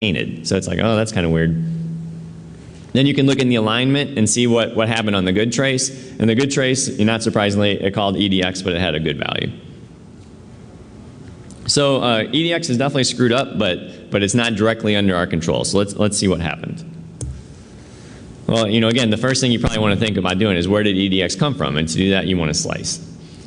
tainted. So it's like, oh, that's kind of weird. Then you can look in the alignment and see what happened on the good trace. And the good trace, not surprisingly, it called EDX, but it had a good value. So EDX is definitely screwed up, but it's not directly under our control. So let's see what happened. Well, again, the first thing you probably want to think about doing is where did EDX come from? And to do that, you want to slice.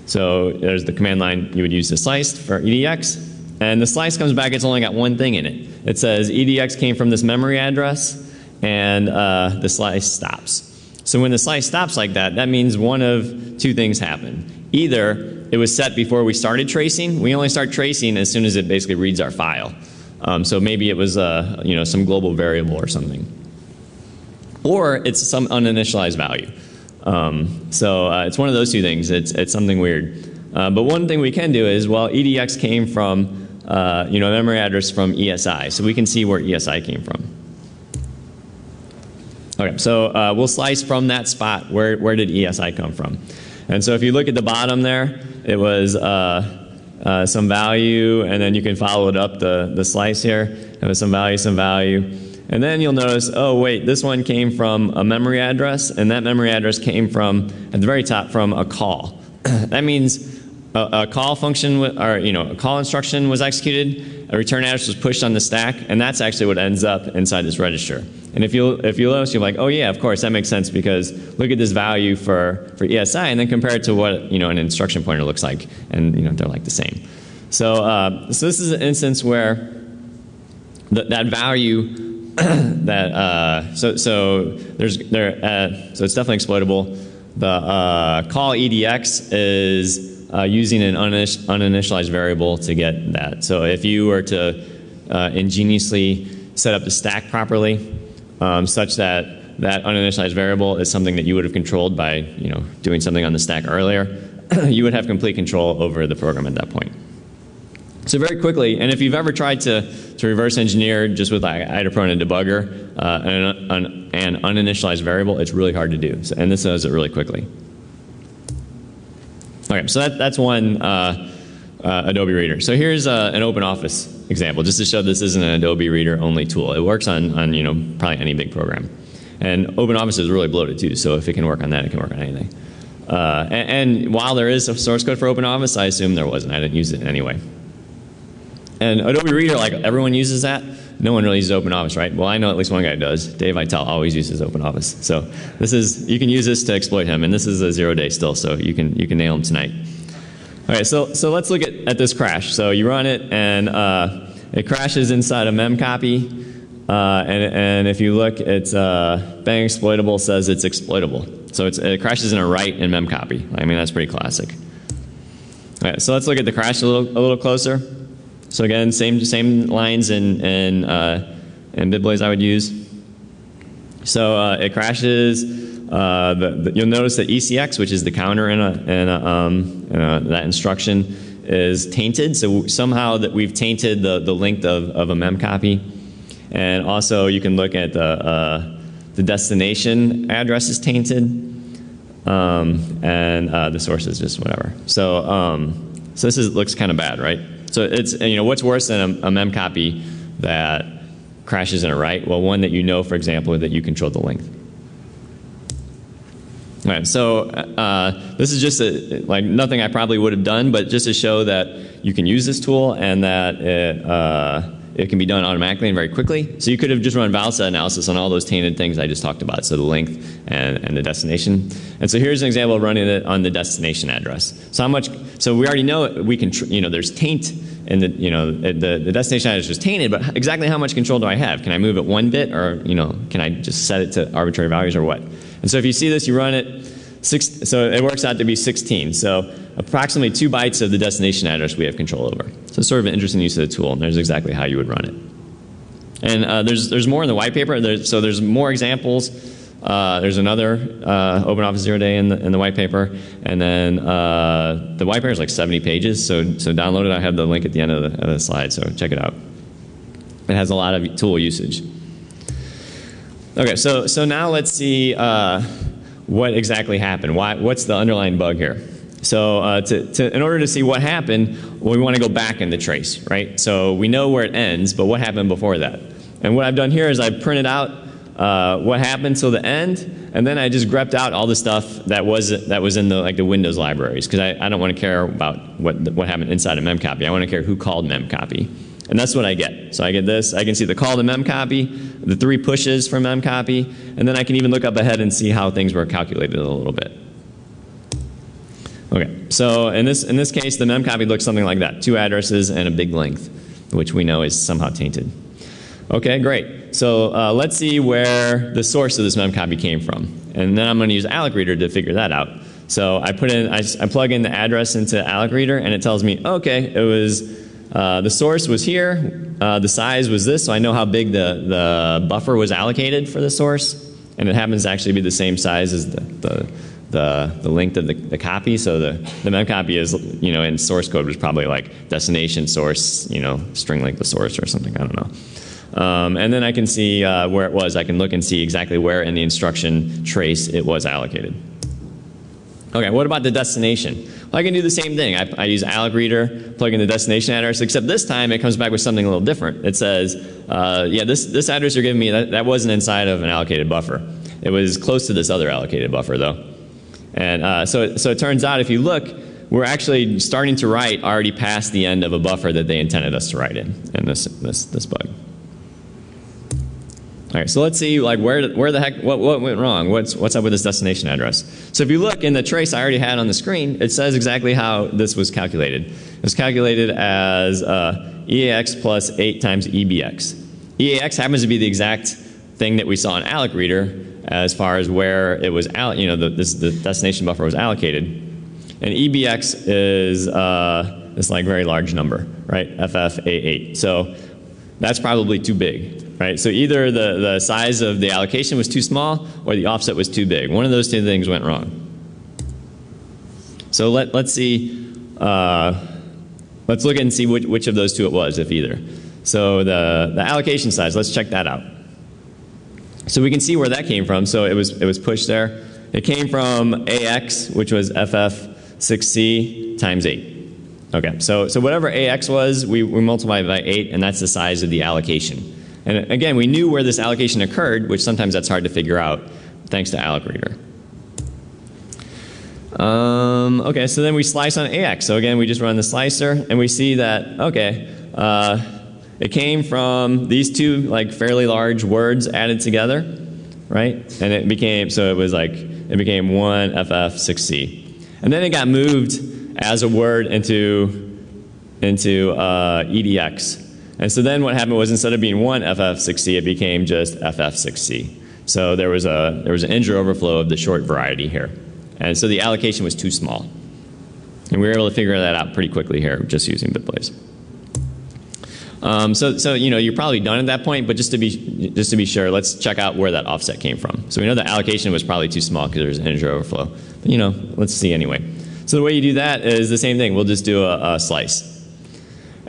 So there's the command line you would use to slice for EDX. And the slice comes back, it's only got one thing in it. It says EDX came from this memory address, and the slice stops. So when the slice stops like that, that means one of two things happened. Either it was set before we started tracing. We only start tracing as soon as it basically reads our file. So maybe it was some global variable or something. Or it's some uninitialized value. So it's one of those two things. It's something weird. But one thing we can do is, well, EDX came from a memory address from ESI. So we can see where ESI came from. Okay, so we'll slice from that spot. Where did ESI come from? And so if you look at the bottom there, it was some value, and then you can follow it up the slice here. It was some value. And then you'll notice, oh wait, this one came from a memory address, and that memory address came from, at the very top, from a call. That means a call function, or a call instruction was executed, a return address was pushed on the stack, and that's actually what ends up inside this register. And if you notice, you're like, oh yeah, of course, that makes sense, because look at this value for ESI, and then compare it to what an instruction pointer looks like, and they're like the same. So this is an instance where that value so it's definitely exploitable. The call EDX is using an uninitialized variable to get that. So if you were to ingeniously set up the stack properly, such that that uninitialized variable is something that you would have controlled by doing something on the stack earlier, you would have complete control over the program at that point. So very quickly, and if you've ever tried to reverse engineer just with IDEPRO and a debugger an uninitialized variable, it's really hard to do. So, and this does it really quickly. Okay, so that's one Adobe Reader. So here's an OpenOffice example, just to show this isn't an Adobe Reader only tool. It works on probably any big program. And OpenOffice is really bloated too, so if it can work on that, it can work on anything. And while there is a source code for OpenOffice, I assume there wasn't. I didn't use it anyway. And Adobe Reader, like everyone uses that. No one really uses OpenOffice, right? Well, I know at least one guy does. Dave Vitale always uses OpenOffice. So you can use this to exploit him, and this is a 0-day still, so you can nail him tonight. All right, so let's look at this crash. So you run it, and it crashes inside a memcpy, and if you look, it's bang exploitable says it's exploitable. So it crashes in a write in memcpy. I mean, that's pretty classic. All right, so let's look at the crash a little closer. So again, same lines in BitBlaze I would use. So it crashes. You'll notice that ECX, which is the counter in that instruction, is tainted. So somehow that we've tainted the length of a memcpy. And also you can look at the destination address is tainted, and the source is just whatever. So this looks kind of bad, right? So it's what's worse than a memcpy that crashes in a write? Well, one that for example, that you control the length. All right, so this is just like nothing I probably would have done, but just to show that you can use this tool and that it can be done automatically and very quickly. So you could have just run Jalset analysis on all those tainted things I just talked about, so the length and the destination. And so here's an example of running it on the destination address. So so we already know we can, there's taint in the destination address is tainted, but exactly how much control do I have? Can I move it 1 bit, or can I just set it to arbitrary values, or what? And so if you see this, you run it, so it works out to be 16. So approximately 2 bytes of the destination address we have control over. So it's sort of an interesting use of the tool, and there's exactly how you would run it. And there's more in the white paper. So there's more examples. There's another OpenOffice 0-day in the white paper, and then the white paper is like 70 pages. So download it. I have the link at the end of the slide. So check it out. It has a lot of tool usage. Okay, so now let's see what exactly happened. What's the underlying bug here? So in order to see what happened, we want to go back in the trace, right? So we know where it ends, but what happened before that? And what I've done here is I've printed out what happened till the end, and then I just grepped out all the stuff that was in the Windows libraries, because I don't want to care about what happened inside of memcpy. I want to care who called memcpy. And that's what I get. So I get this. I can see the call to memcpy, the 3 pushes from memcpy, and then I can even look up ahead and see how things were calculated a little bit. Okay, so in this case, the memcpy looks something like that: 2 addresses and a big length, which we know is somehow tainted. Okay, great. So let's see where the source of this memcpy came from, and then I'm going to use AllecReader to figure that out. So I plug in the address into AllecReader, and it tells me, okay, it was the source was here, the size was this, so I know how big the buffer was allocated for the source, and it happens to actually be the same size as the length of the copy. So the memcpy is, in source code was probably like destination source, string length of source or something, I don't know. And then I can see where it was. I can look and see exactly where in the instruction trace it was allocated. Okay, what about the destination? Well, I can do the same thing. I use AllecReader, plug in the destination address, except this time it comes back with something a little different. It says, yeah, this address you're giving me, that wasn't inside of an allocated buffer. It was close to this other allocated buffer, though. And so it turns out, if you look, we're actually starting to write already past the end of a buffer that they intended us to write in this bug. All right, so let's see, like, where the heck, what went wrong? What's up with this destination address? So if you look in the trace I already had on the screen, it says exactly how this was calculated. It was calculated as EAX plus 8 times EBX. EAX happens to be the exact thing that we saw in AllecReader as far as where it was, the destination buffer was allocated. And EBX is this like very large number, right? FFA8. So that's probably too big. Right, so either the size of the allocation was too small or the offset was too big. One of those 2 things went wrong. So let's see, let's look and see which of those 2 it was, if either. So the allocation size, let's check that out. So we can see where that came from. So it was pushed there. It came from AX, which was FF6C times 8. Okay, so whatever AX was, we multiplied by 8, and that's the size of the allocation. And again, we knew where this allocation occurred, which sometimes that's hard to figure out, thanks to AllecReader. Okay, so then we slice on AX. So again, we just run the slicer, and we see that, okay, it came from these 2 like fairly large words added together, right? And it became, so it was like, it became 1 FF6C. And then it got moved as a word into EDX. And so then what happened was, instead of being 1 FF6C, it became just FF6C. So there was an integer overflow of the short variety here. And so the allocation was too small. And we were able to figure that out pretty quickly here, just using BitBlaze. So you're probably done at that point, but just to be sure, let's check out where that offset came from. So we know the allocation was probably too small because there's an integer overflow. But let's see anyway. So the way you do that is the same thing. We'll just do a slice.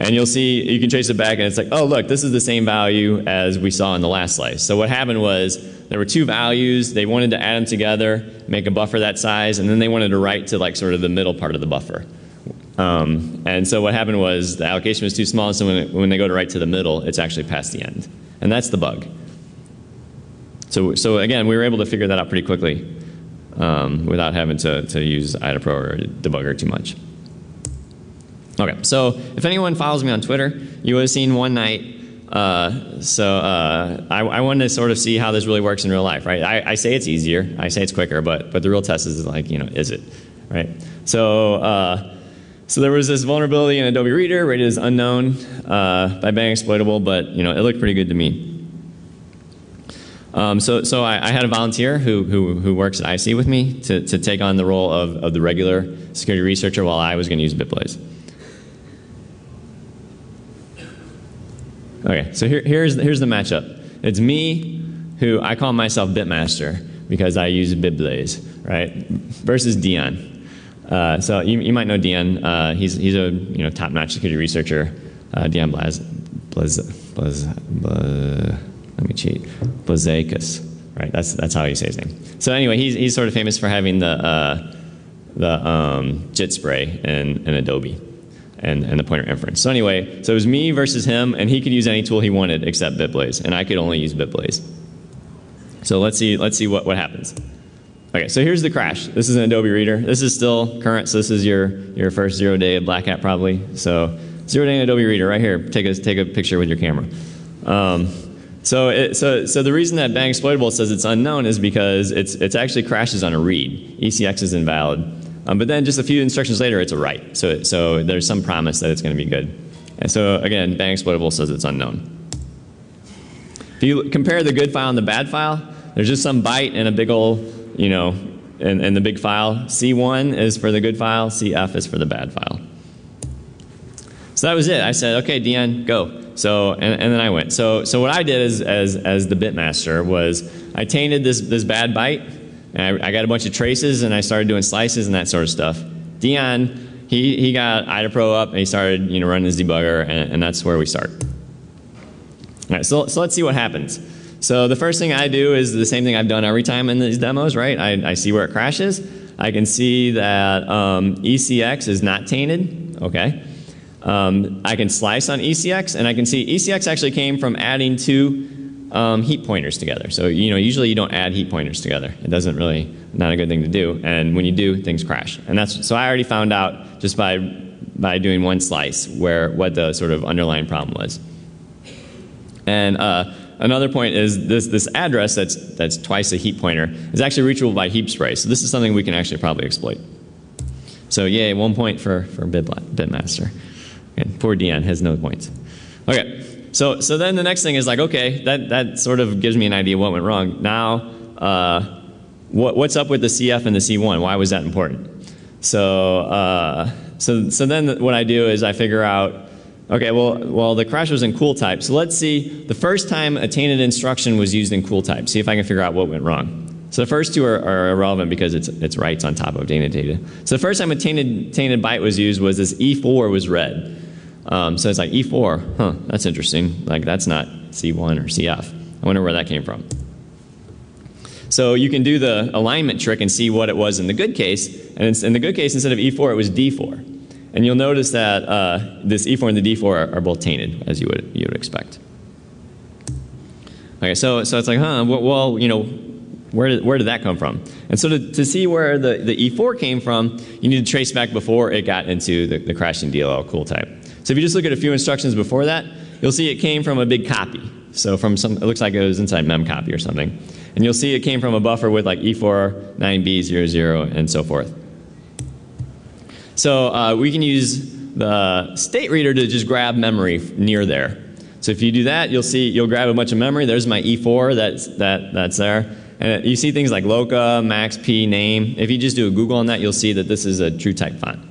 And you'll see, you can trace it back, and it's like, oh, look, this is the same value as we saw in the last slice. So what happened was, there were 2 values. They wanted to add them together, make a buffer that size, and then they wanted to write to like sort of the middle part of the buffer. And so what happened was, the allocation was too small, so when they go to write to the middle, it's actually past the end. And that's the bug. So again, we were able to figure that out pretty quickly without having to use IDAPRO or debugger too much. Okay, so if anyone follows me on Twitter, you would have seen one night, I wanted to sort of see how this really works in real life, right? I say it's easier, I say it's quicker, but the real test is like, is it, right? So there was this vulnerability in Adobe Reader, rated as unknown by being exploitable, but it looked pretty good to me. So I had a volunteer who works at IC with me to take on the role of the regular security researcher while I was going to use BitBlaze. Okay, so here's the matchup. It's me, who I call myself Bitmaster because I use BitBlaze, right? Versus Dion. So you might know Dion. He's a top-notch security researcher. Dion Blazakis, right? That's how you say his name. So anyway, he's sort of famous for having the JIT spray in Adobe. and the pointer inference. So anyway, so it was me versus him, and he could use any tool he wanted except BitBlaze, and I could only use BitBlaze. So let's see what happens. Okay, so here's the crash. This is an Adobe Reader. This is still current, so this is your first 0 day of Black Hat probably. So 0 day in Adobe Reader right here. Take a picture with your camera. So the reason that bang exploitable says it's unknown is because it actually crashes on a read. ECX is invalid. But then just a few instructions later, it's a write. So there's some promise that it's going to be good. And so again, bang exploitable says it's unknown. If you compare the good file and the bad file, there's just some byte and a big old, in the big file. C1 is for the good file, CF is for the bad file. So that was it. I said, okay, Dion, go. So and then I went. So what I did as the bitmaster was I tainted this bad byte, and I got a bunch of traces, and I started doing slices and that sort of stuff. Dion, he got IDAPRO up, and he started running his debugger, and that's where we start. All right, so let's see what happens. So the first thing I do is the same thing I've done every time in these demos, right? I see where it crashes. I can see that ECX is not tainted. Okay. I can slice on ECX, and I can see ECX actually came from adding two heap pointers together. So usually you don't add heap pointers together. It doesn't really, not a good thing to do. And when you do, things crash. And so I already found out just by doing one slice what the sort of underlying problem was. And another point is this address that's twice a heap pointer is actually reachable by heap spray. So this is something we can actually probably exploit. So yay, 1 point for bitmaster. And poor Dion has no points. Okay, so then the next thing is like, okay, that sort of gives me an idea what went wrong. Now, what's up with the CF and the C1? Why was that important? So then what I do is I figure out, okay, well the crash was in cool type. So let's see the first time a tainted instruction was used in cool type. See if I can figure out what went wrong. So the first two are irrelevant because it's writes on top of tainted data. So the first time a tainted byte was used was this E4 was read. So it's like E4, huh, that's interesting. Like that's not C1 or CF. I wonder where that came from. So you can do the alignment trick and see what it was in the good case. And in the good case, instead of E4, it was D4. And you'll notice that this E4 and the D4 are both tainted, as you would expect. Okay, so it's like, huh, well, where did that come from? And so to see where the E4 came from, you need to trace back before it got into the crashing DLL cool type. So if you just look at a few instructions before that, you'll see it came from a big copy. So it looks like it was inside memcpy or something. And you'll see it came from a buffer with like E4, 9B00, and so forth. So we can use the state reader to just grab memory near there. So if you do that, you'll grab a bunch of memory. There's my E4 that's there. And you see things like loca, maxp, name. If you just do a Google on that, you'll see that this is a true type font.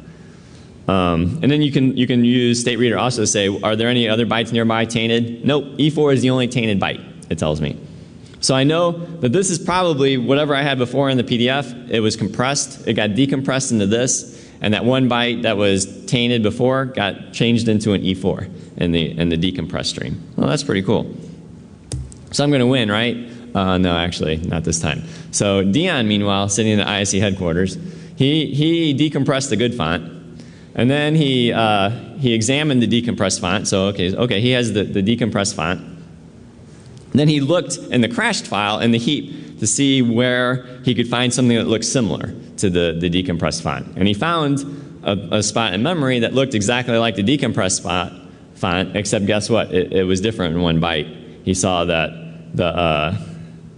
And then you can use state reader also to say, are there any other bytes nearby tainted? Nope, E4 is the only tainted byte, it tells me. So I know that this is probably whatever I had before in the PDF. It was compressed, it got decompressed into this, and that one byte that was tainted before got changed into an E4 in the decompressed stream. Well, that's pretty cool. So I'm going to win, right? No, actually, not this time. So Dion, meanwhile, sitting in the ISE headquarters, he decompressed the good font. And then he examined the decompressed font. So okay, he has the decompressed font. And then he looked in the crashed file in the heap to see where he could find something that looked similar to the decompressed font. And he found a spot in memory that looked exactly like the decompressed font, except guess what? It was different in one byte. He saw that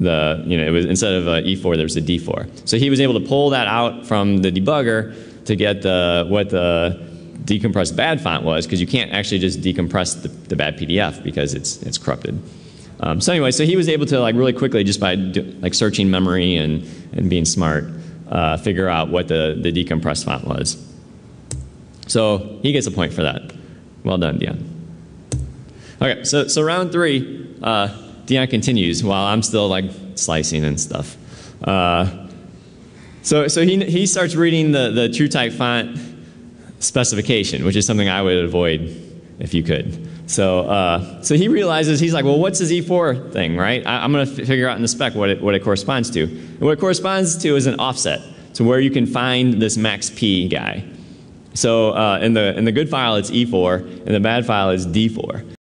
it was instead of a E4, there was a D4. So he was able to pull that out from the debugger to get what the decompressed bad font was, because you can't actually just decompress the bad PDF because it's corrupted. So anyway, so he was able to really quickly, just by searching memory and being smart, figure out what the decompressed font was. So he gets a point for that. Well done, Dion. Okay, so round 3, Dion continues while I'm still slicing and stuff. So he starts reading the true type font specification, which is something I would avoid if you could. So he realizes, he's like, well, what's his E4 thing, right? I'm going to figure out in the spec what it corresponds to. And what it corresponds to is an offset, to where you can find this maxp guy. So in the good file, it's E4, and the bad file is D4.